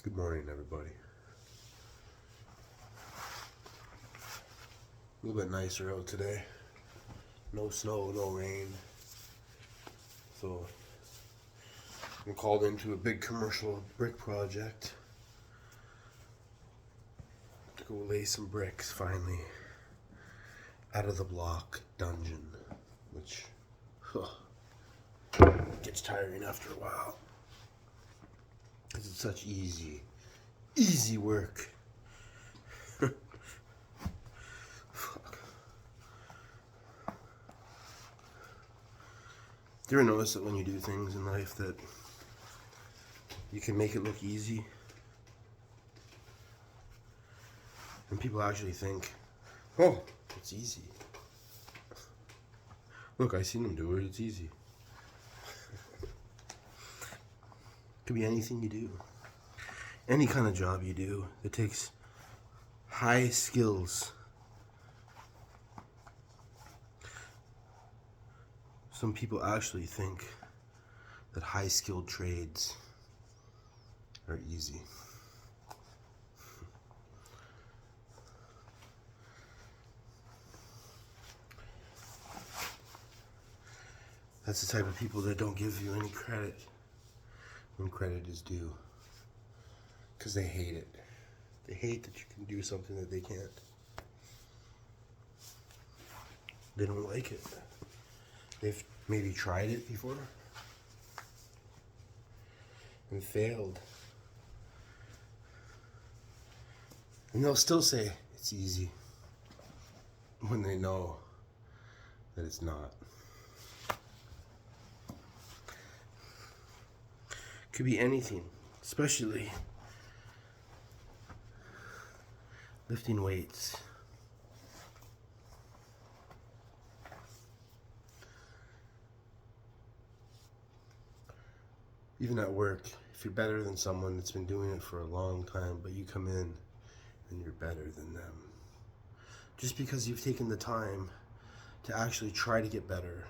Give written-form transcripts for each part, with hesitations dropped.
Good morning, everybody. A little bit nicer out today. No snow, no rain. So I'm called into a big commercial brick project to go lay some bricks finally out of the block dungeon, which gets tiring after a while. Because it's such easy work. Fuck. Do you ever notice that when you do things in life that you can make it look easy? And people actually think, oh, it's easy. Look, I seen them do it, it's easy. Could be anything you do. Any kind of job you do that takes high skills. Some people actually think that high skilled trades are easy. That's the type of people that don't give you any credit when credit is due. Because they hate it. They hate that you can do something that they can't. They don't like it. They've maybe tried it before and failed. And they'll still say it's easy when they know that it's not. Could be anything, especially lifting weights. Even at work, if you're better than someone that's been doing it for a long time, but you come in and you're better than them, just because you've taken the time to actually try to get better,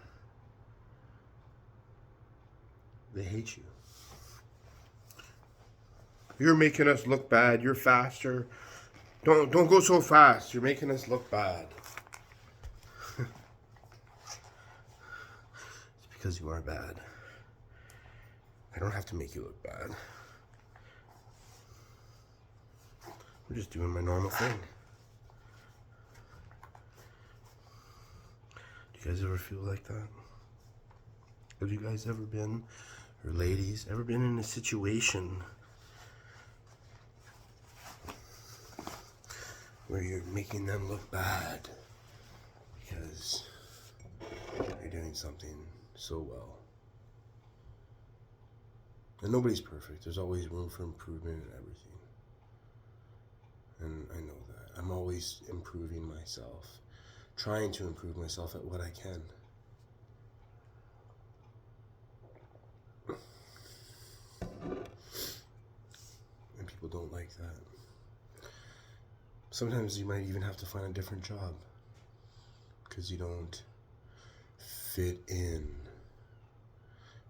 they hate you. You're making us look bad. You're faster. Don't go so fast. You're making us look bad. It's because you are bad. I don't have to make you look bad. I'm just doing my normal thing. Do you guys ever feel like that? Have you guys ever been, or ladies, ever been in a situation where you're making them look bad because you're doing something so well? And nobody's perfect. There's always room for improvement in everything. And I know that. I'm always improving myself, trying to improve myself at what I can. And people don't like that. Sometimes you might even have to find a different job because you don't fit in.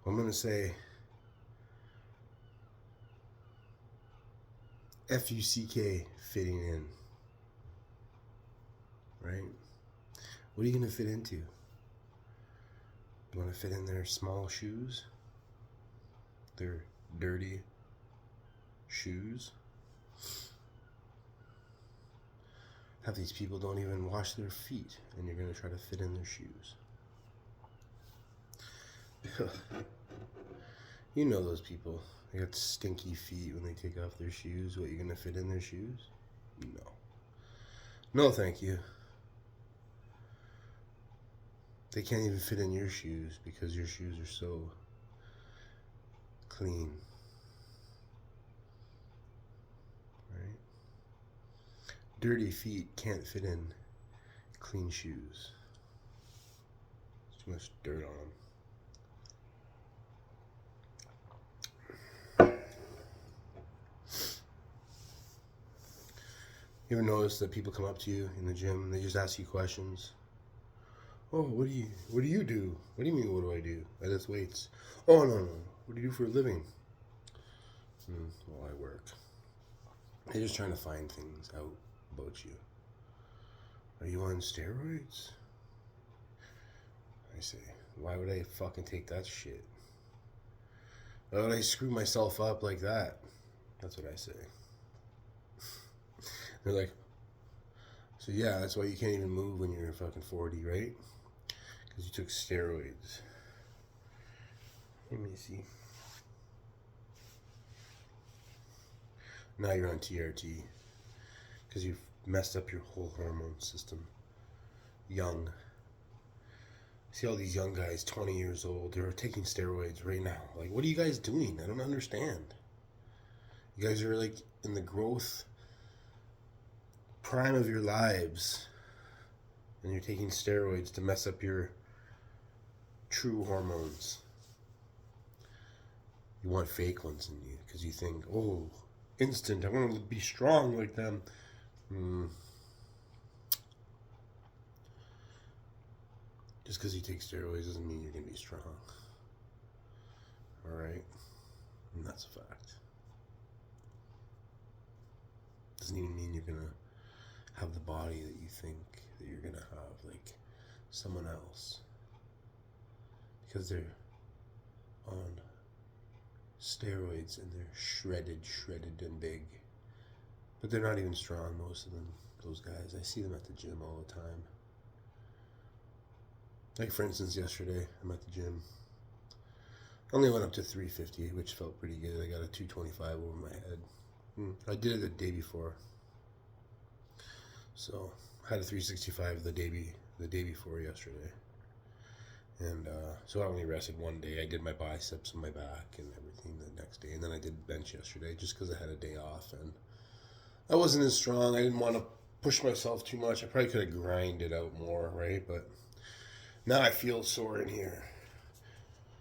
I'm going to say F-U-C-K, fitting in. Right? What are you going to fit into? You want to fit in their small shoes? Their dirty shoes? Half these people don't even wash their feet, and you're going to try to fit in their shoes. You know those people. They got stinky feet when they take off their shoes. What, you're going to fit in their shoes? No. No, thank you. They can't even fit in your shoes because your shoes are so clean. Right? Dirty feet can't fit in clean shoes. There's too much dirt on them. You ever notice that people come up to you in the gym and they just ask you questions? Oh, what do you do? What do you mean, what do I do? I lift weights. Oh, no. What do you do for a living? Well, I work. They're just trying to find things out about you. Are you on steroids? I say, why would I fucking take that shit? Why would I screw myself up like that? That's what I say. They're like, so yeah, that's why you can't even move when you're fucking 40, right? Because you took steroids. Let me see. Now you're on TRT. Because you've messed up your whole hormone system. Young. See all these young guys, 20 years old, they're taking steroids right now. Like, what are you guys doing? I don't understand. You guys are like in the growth prime of your lives, and you're taking steroids to mess up your true hormones. You want fake ones in you because you think, oh, instant, I want to be strong like them. Just because you take steroids doesn't mean you're going to be strong. Alright? And that's a fact. Doesn't even mean you're going to have the body that you think that you're going to have, like someone else. Because they're on steroids and they're shredded and big. But they're not even strong, most of them, those guys. I see them at the gym all the time. Like, for instance, yesterday, I'm at the gym. I only went up to 350, which felt pretty good. I got a 225 over my head. I did it the day before. So, I had a 365 the day before yesterday. And so I only rested one day. I did my biceps and my back and everything the next day. And then I did bench yesterday just because I had a day off. And I wasn't as strong. I didn't want to push myself too much. I probably could have grinded out more, right? But now I feel sore in here.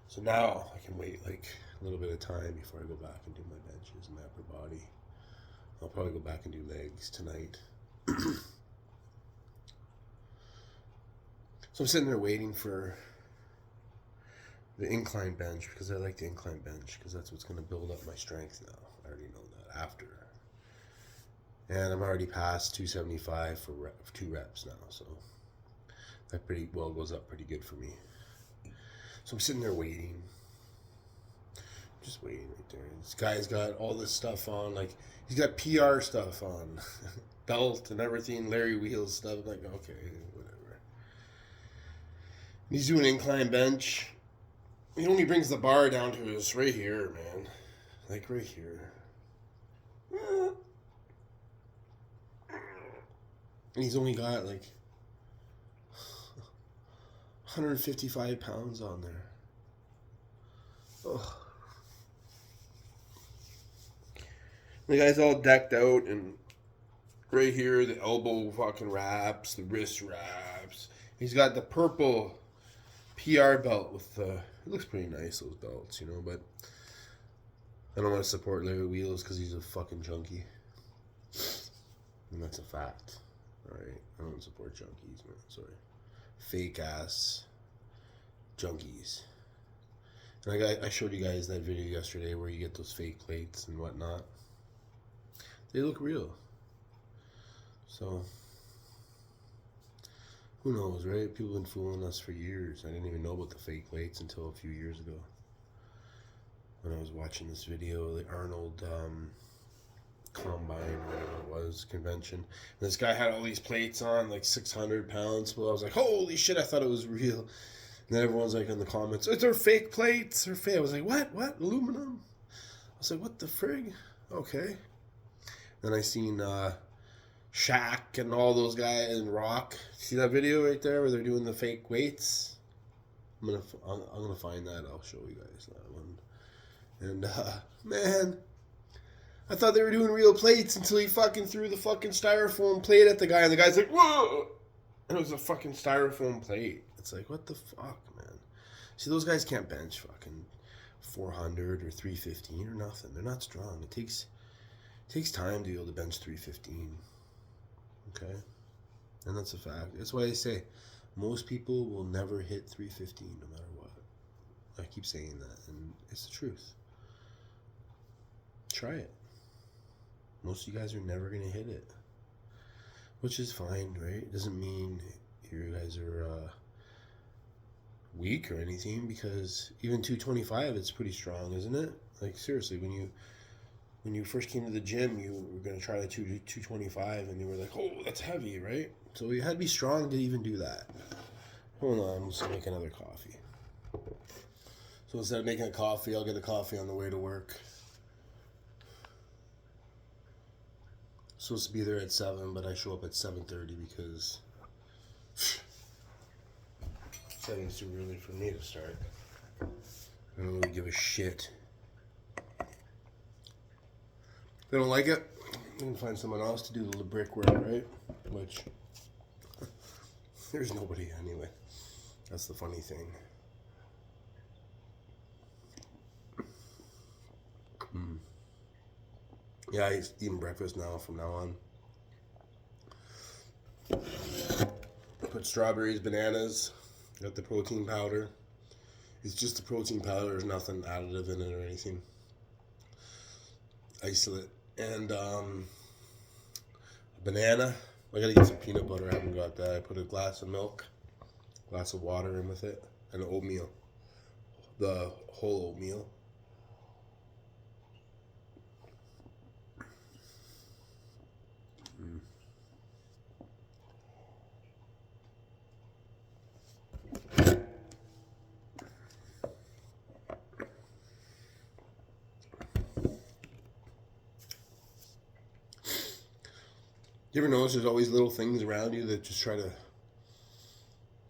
So now I can wait like a little bit of time before I go back and do my benches and my upper body. I'll probably go back and do legs tonight. So I'm sitting there waiting for the incline bench because I like the incline bench because that's what's going to build up my strength now. I already know that after. And I'm already past 275 for 2 reps now, so that pretty well goes up pretty good for me. So I'm sitting there waiting. Just waiting right there. This guy's got all this stuff on, like he's got PR stuff on. Belt and everything, Larry Wheels stuff. I'm like, okay, whatever. He's doing incline bench. He only brings the bar down to his right here, man. Like right here. And he's only got like 155 pounds on there. Oh. The guy's all decked out, and right here, the elbow fucking wraps, the wrist wraps. He's got the purple PR belt with the... It looks pretty nice, those belts, you know, but I don't want to support Larry Wheels because he's a fucking junkie. And that's a fact. Alright? I don't support junkies, man. Sorry. Fake ass junkies. And I showed you guys that video yesterday where you get those fake plates and whatnot. They look real. So, who knows, right? People have been fooling us for years. I didn't even know about the fake plates until a few years ago. When I was watching this video, the Arnold Combine, whatever it was, convention. And this guy had all these plates on, like 600 pounds. Well, I was like, holy shit, I thought it was real. And then everyone's like in the comments, they're fake plates. They're fake. I was like, what? Aluminum? I was like, what the frig? Okay. Then I seen Shaq and all those guys and Rock. See that video right there where they're doing the fake weights? I'm gonna find that. I'll show you guys that one. And man, I thought they were doing real plates until he fucking threw the fucking styrofoam plate at the guy, and the guy's like, whoa! And it was a fucking styrofoam plate. It's like, what the fuck, man? See, those guys can't bench fucking 400 or 315 or nothing. They're not strong. It takes time to be able to bench 315. Okay? And that's a fact. That's why I say most people will never hit 315 no matter what. I keep saying that, and it's the truth. Try it. Most of you guys are never going to hit it. Which is fine, right? It doesn't mean you guys are weak or anything, because even 225, it's pretty strong, isn't it? Like, seriously, when you first came to the gym, you were going to try the 225, and you were like, oh, that's heavy, right? So you had to be strong to even do that. Hold on, I'm just going to make another coffee. So instead of making a coffee, I'll get a coffee on the way to work. Supposed to be there at 7, but I show up at 7:30 because 7's too early for me to start. I don't really give a shit. If they don't like it, you can find someone else to do the brickwork, right? Which, there's nobody anyway. That's the funny thing. Yeah, he's eating breakfast now from now on. Put strawberries, bananas, got the protein powder. It's just the protein powder, there's nothing additive in it or anything. Isolate. And banana. I gotta get some peanut butter, I haven't got that. I put a glass of milk, glass of water in with it, and oatmeal. The whole oatmeal. You ever notice there's always little things around you that just try to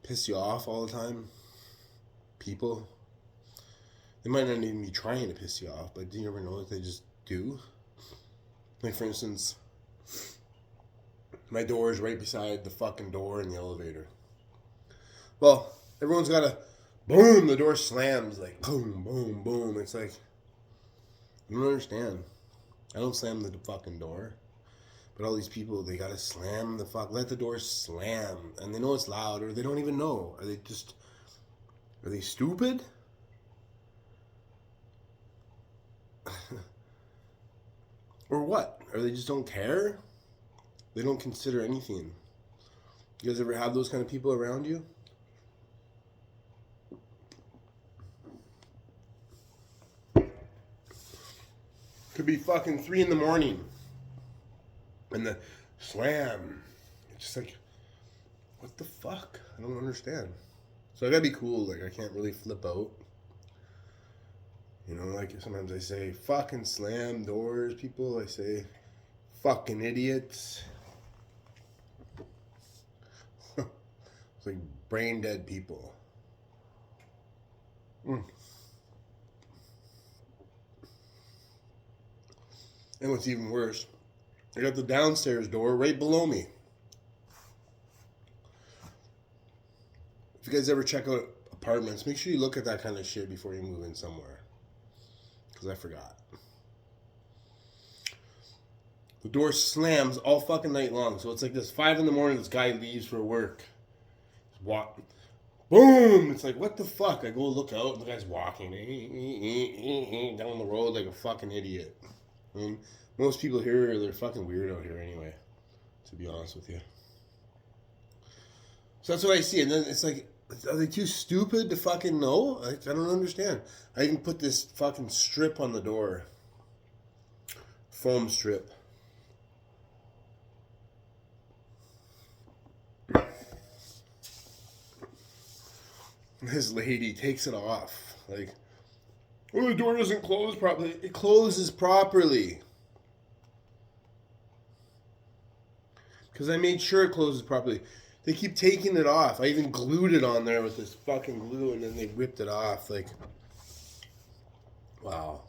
piss you off all the time? People. They might not even be trying to piss you off, but do you ever notice they just do? Like, for instance, my door is right beside the fucking door in the elevator. Well, everyone's got a boom, the door slams, like boom, boom, boom. It's like, I don't understand. I don't slam the fucking door. But all these people, they gotta slam the fuck, let the door slam. And they know it's loud, or they don't even know. Are they stupid? Or what? Or they just don't care? They don't consider anything. You guys ever have those kind of people around you? Could be fucking 3 a.m. and the slam. It's just like, what the fuck? I don't understand. So I gotta be cool. Like, I can't really flip out. You know, like sometimes I say fucking slam doors, people. I say fucking idiots. It's like brain dead people. And what's even worse, I got the downstairs door right below me. If you guys ever check out apartments, make sure you look at that kind of shit before you move in somewhere. Because I forgot. The door slams all fucking night long. So it's like this 5 a.m, this guy leaves for work. He's walking. Boom! It's like, what the fuck? I go look out and the guy's walking down the road like a fucking idiot. I mean, most people here, they're fucking weird out here anyway, to be honest with you. So that's what I see. And then it's like, are they too stupid to fucking know? I don't understand. I even put this fucking strip on the door. Foam strip. This lady takes it off. Like, oh, the door doesn't close properly. It closes properly. Because I made sure it closes properly. They keep taking it off. I even glued it on there with this fucking glue, and then they ripped it off. Like, wow.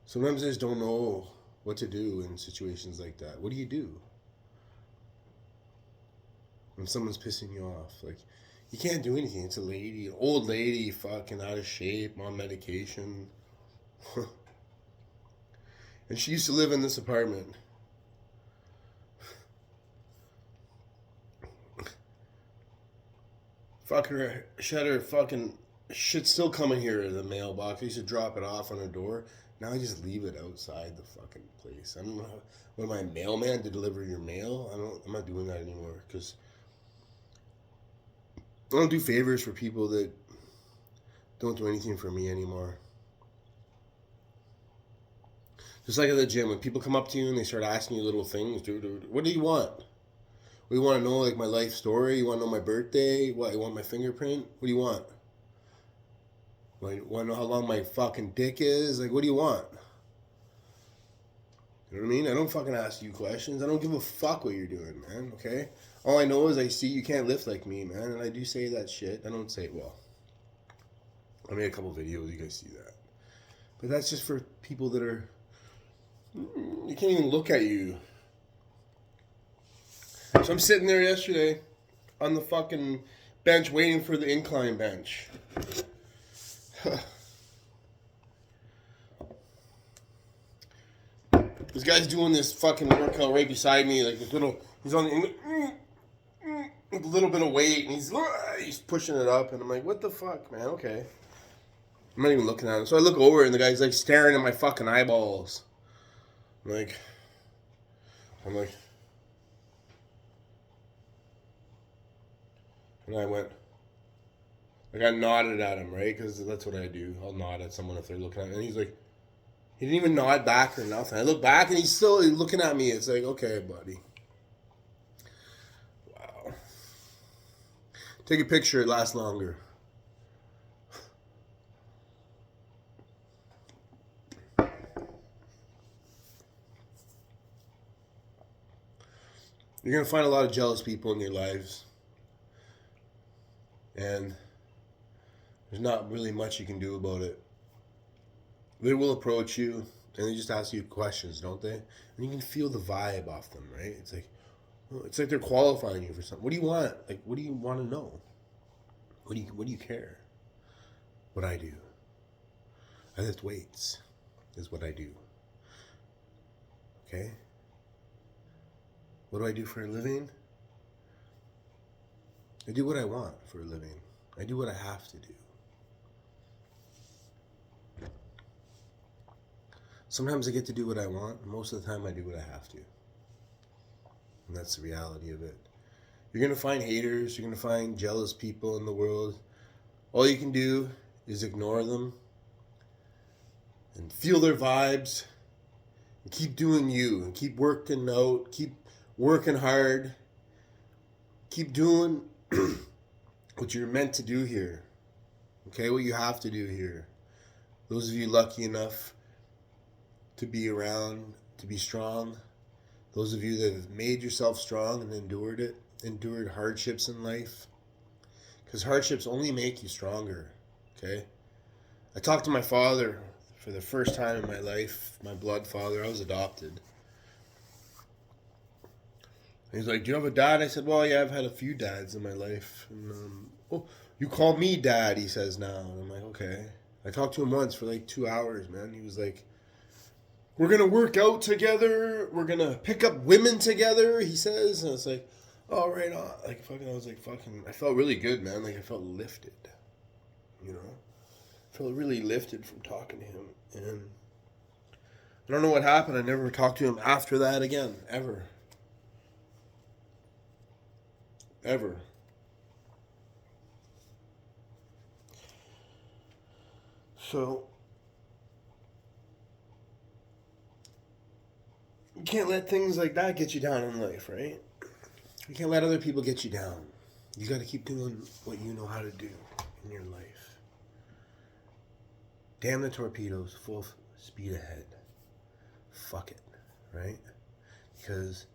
Sometimes I just don't know what to do in situations like that. What do you do when someone's pissing you off? Like, you can't do anything. It's a lady, an old lady, fucking out of shape, on medication. And she used to live in this apartment. Fucker, she had her fucking shit still coming here to the mailbox. I used to drop it off on her door. Now I just leave it outside the fucking place. I don't know how, when my mailman to deliver your mail. I'm not doing that anymore because I don't do favors for people that don't do anything for me anymore. Just like at the gym, when people come up to you and they start asking you little things, dude, what do you want? What do you want to know, like my life story? You want to know my birthday? What, you want my fingerprint? What do you want? Like, want to know how long my fucking dick is? Like, what do you want? You know what I mean? I don't fucking ask you questions. I don't give a fuck what you're doing, man, okay? All I know is I see you can't lift like me, man, and I do say that shit. I don't say it well. I made a couple videos, you guys see that. But that's just for people that are... You can't even look at you. So I'm sitting there yesterday on the fucking bench waiting for the incline bench. This guy's doing this fucking workout right beside me, like this little, he's on the, with a little bit of weight, and he's pushing it up, and I'm like, what the fuck, man, okay. I'm not even looking at him. So I look over, and the guy's like staring at my fucking eyeballs. I'm like, and I went, like I nodded at him, right? Because that's what I do. I'll nod at someone if they're looking at me. And he's like, he didn't even nod back or nothing. I look back and he's still looking at me. It's like, okay, buddy. Wow. Take a picture, it lasts longer. You're going to find a lot of jealous people in your lives. And there's not really much you can do about it. They will approach you and they just ask you questions, don't they? And you can feel the vibe off them, right? It's like they're qualifying you for something. What do you want? Like, what do you want to know? What do you care? What I do. I lift weights is what I do. Okay? What do I do for a living? I do what I want for a living. I do what I have to do. Sometimes I get to do what I want. Most of the time I do what I have to. And that's the reality of it. You're going to find haters. You're going to find jealous people in the world. All you can do is ignore them and feel their vibes and keep doing you and keep working out, keep working hard, keep doing what you're meant to do here. Okay, what you have to do here. Those of you lucky enough to be around, to be strong. Those of you that have made yourself strong and endured hardships in life. Because hardships only make you stronger, okay? I talked to my father for the first time in my life, my blood father. I was adopted. He's like, do you have a dad? I said, well, yeah, I've had a few dads in my life. And, oh, you call me dad, he says now. And I'm like, okay. I talked to him once for like 2 hours, man. He was like, we're going to work out together. We're going to pick up women together, he says. And I was like, oh, right on. Like, fucking, I was like, fucking, I felt really good, man. Like, I felt lifted, you know? I felt really lifted from talking to him. And I don't know what happened. I never talked to him after that again, ever. Ever. So, you can't let things like that get you down in life, right? You can't let other people get you down. You got to keep doing what you know how to do in your life. Damn the torpedoes, full speed ahead. Fuck it, right? Because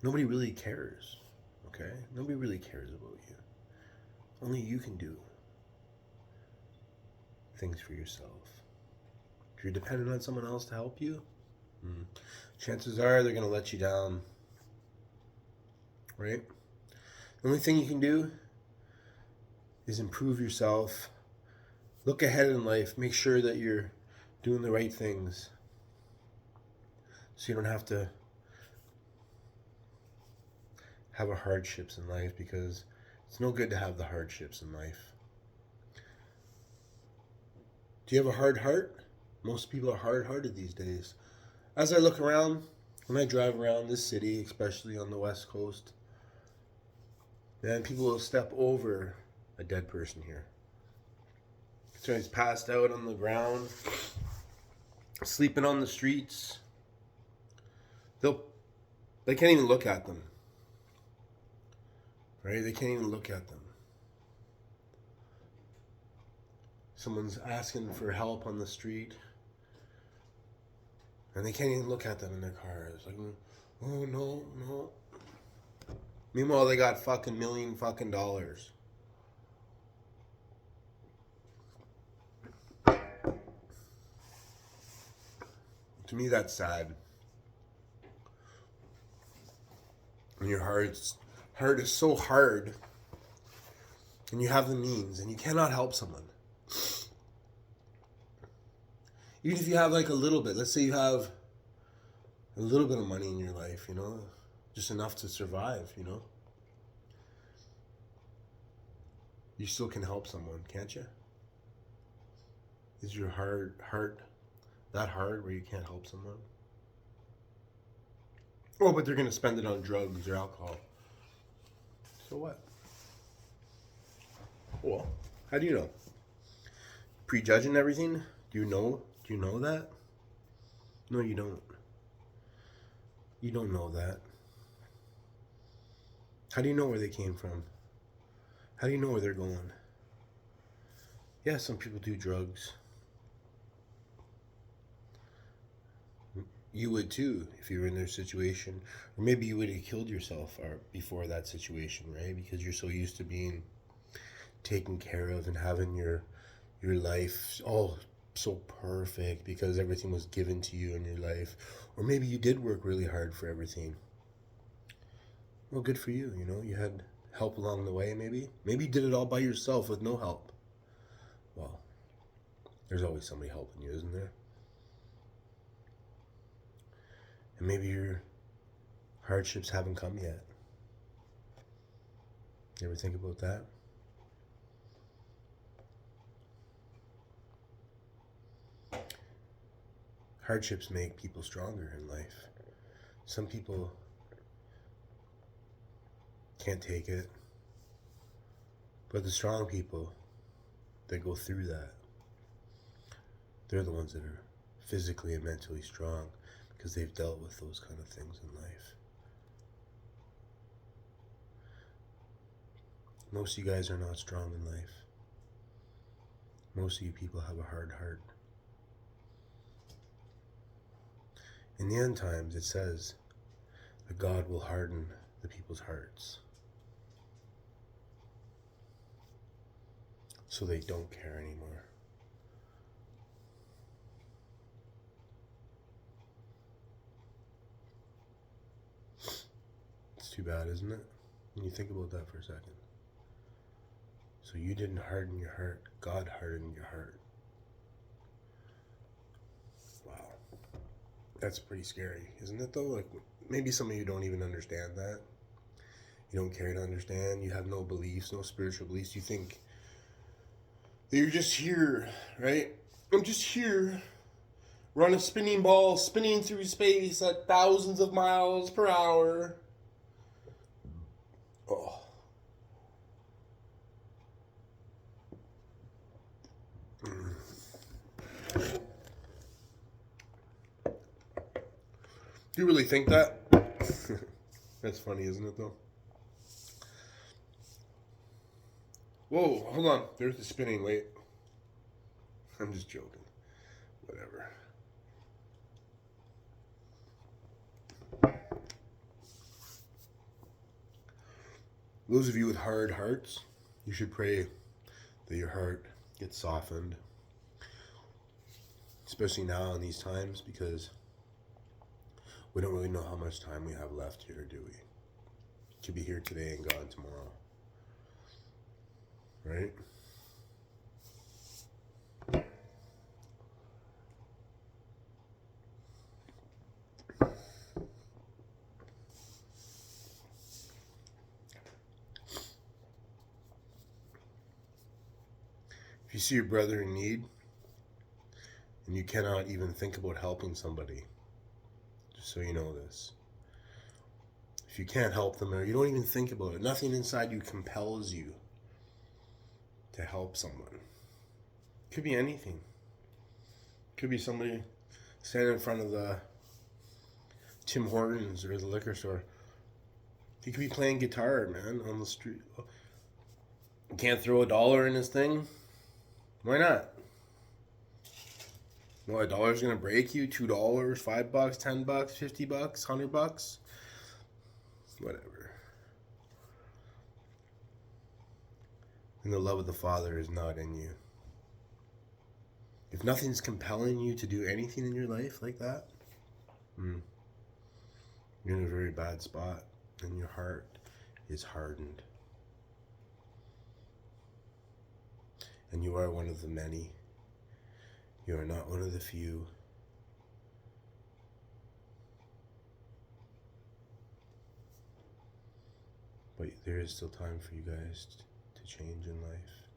nobody really cares, okay? Nobody really cares about you. Only you can do things for yourself. If you're dependent on someone else to help you, chances are they're going to let you down, right? The only thing you can do is improve yourself. Look ahead in life. Make sure that you're doing the right things so you don't have to have hardships in life, because It's no good to have the hardships in life. Do you have a hard heart? Most people are hard-hearted these days. As I look around, when I drive around this city, especially on the West Coast, man, people will step over a dead person here. So he's passed out on the ground, sleeping on the streets. They can't even look at them. Right? They can't even look at them. Someone's asking for help on the street, and they can't even look at them in their cars. Like, oh no, no. Meanwhile, they got fucking million fucking dollars. To me, that's sad. When your heart is so hard, and you have the means, and you cannot help someone. Even if you have like a little bit, let's say you have a little bit of money in your life, you know, just enough to survive, you know. You still can help someone, can't you? Is your heart that hard where you can't help someone? Oh, but they're going to spend it on drugs or alcohol. So what? Well, how do you know? Prejudging everything? Do you know that? No, you don't. You don't know that. How do you know where they came from? How do you know where they're going? Yeah, some people do drugs. You would too if you were in their situation. Or maybe you would have killed yourself or before that situation, right? Because you're so used to being taken care of and having your life all so perfect because everything was given to you in your life. Or maybe you did work really hard for everything. Well, good for you, you know. You had help along the way, maybe. Maybe you did it all by yourself with no help. Well, there's always somebody helping you, isn't there? And maybe your hardships haven't come yet. You ever think about that? Hardships make people stronger in life. Some people can't take it. But the strong people that go through that, they're the ones that are physically and mentally strong because they've dealt with those kind of things in life. Most of you guys are not strong in life. Most of you people have a hard heart. In the end times, it says that God will harden the people's hearts so they don't care anymore. It's too bad, isn't it? When you think about that for a second. So you didn't harden your heart. God hardened your heart. Wow. That's pretty scary, isn't it though? Like, maybe some of you don't even understand that. You don't care to understand. You have no beliefs, no spiritual beliefs. You think that you're just here, right? I'm just here. We're on a spinning ball, spinning through space at thousands of miles per hour. Oh. Do you really think that? That's funny, isn't it, though? Whoa, hold on. There's the spinning. Wait. I'm just joking. Whatever. Those of you with hard hearts, you should pray that your heart gets softened. Especially now in these times, because we don't really know how much time we have left here, do we? Could be here today and gone tomorrow. Right? you see your brother in need and you cannot even think about helping somebody, just so you know this. If you can't help them or you don't even think about it, nothing inside you compels you to help someone. Could be anything. Could be somebody standing in front of the Tim Hortons or the liquor store. He could be playing guitar, man, on the street. You can't throw $1 in his thing? Why not? Well, $1's gonna break you? $2, $5, $10, $50, $100? Whatever. And the love of the Father is not in you. If nothing's compelling you to do anything in your life like that, you're in a very bad spot, and your heart is hardened. And you are one of the many. You are not one of the few. But there is still time for you guys to change in life.